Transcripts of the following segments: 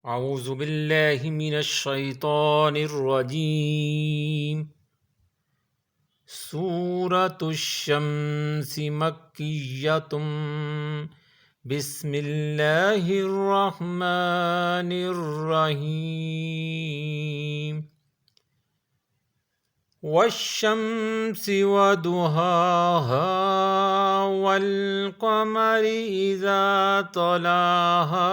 أعوذ بالله من الشيطان الرجيم سورة الشمس مكية بسم الله الرحمن الرحيم والشمس وضحاها والقمر إذا طلاها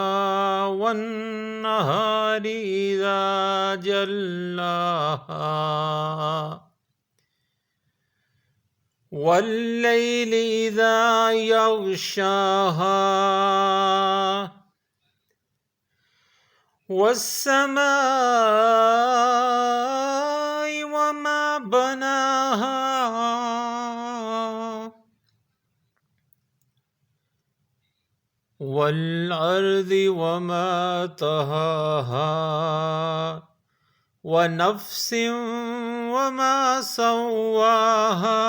والنهار إذا جلاها والليل إذا يغشاها والسماء وما بناها والأرض وما طهاها ونفس وما سواها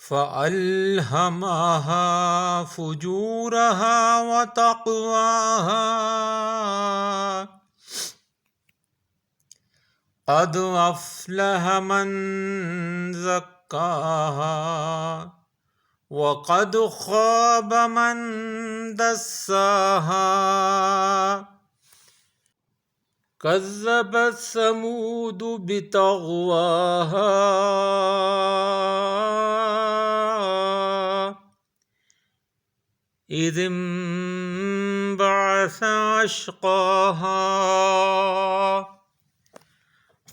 فألهمها فجورها وتقواها قد أفلح من زكاها وقد خاب من دساها كذبت ثمود بطغواها إذ انبعث أشقاها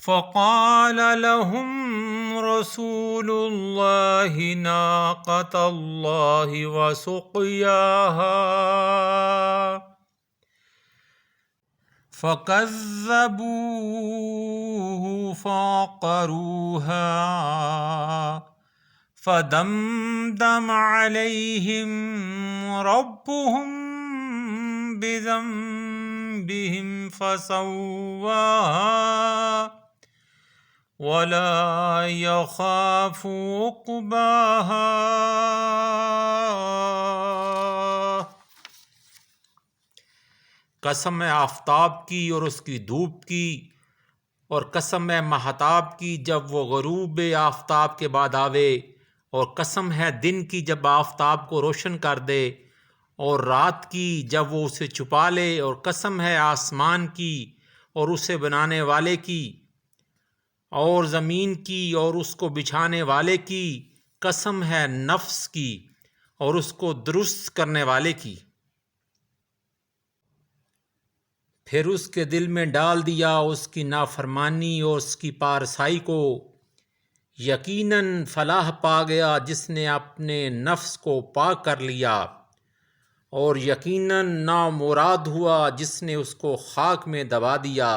فقال لهم رسول الله ناقة الله وسقياها فكذبوه فعقروها فدمدم عليهم ربهم بذنبهم فسواها ولا يخاف عقباها कसम है आफताब की और उसकी धूप की, और कसम है महताब की जब वो गरूब आफताब के बाद आवे, और कसम है दिन की जब आफताब को रोशन कर दे, और रात की जब वो उसे छुपा ले, और कसम है आसमान की और उसे बनाने वाले की, और ज़मीन की और उसको बिछाने वाले की, कसम है नफ्स की और उसको दुरुस्त करने वाले की। फिर उसके दिल में डाल दिया उसकी नाफरमानी और उसकी पारसाई को। यकीनन फलाह पा गया जिसने अपने नफ्स को पाक कर लिया, और यकीनन नामुराद हुआ जिसने उसको खाक में दबा दिया।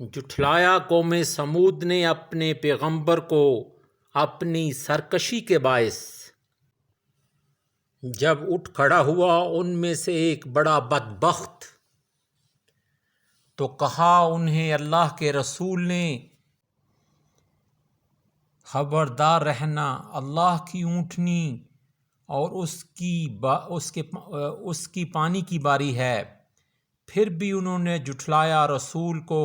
जुठलाया कौम समूद ने अपने पैगंबर को अपनी सरकशी के बायस। जब उठ खड़ा हुआ उनमें से एक बड़ा बदबख्त, तो कहा उन्हें अल्लाह के रसूल ने, खबरदार रहना, अल्लाह की ऊँटनी और उसकी पानी की बारी है। फिर भी उन्होंने जुठलाया रसूल को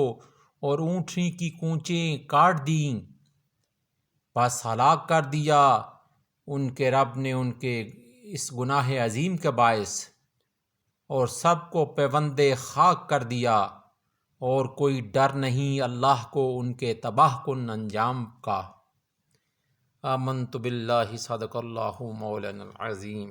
और ऊँटनी की कूंचें काट दीं। बस हलाक कर दिया उनके रब ने उनके इस गुनाह अजीम के बायस, और सबको पैबंदे खाक कर दिया, और कोई डर नहीं अल्लाह को उनके तबाह कुन अंजाम का। आमन्तु बिल्लाहि सदक़ल्लाहु मौलाना अज़ीम।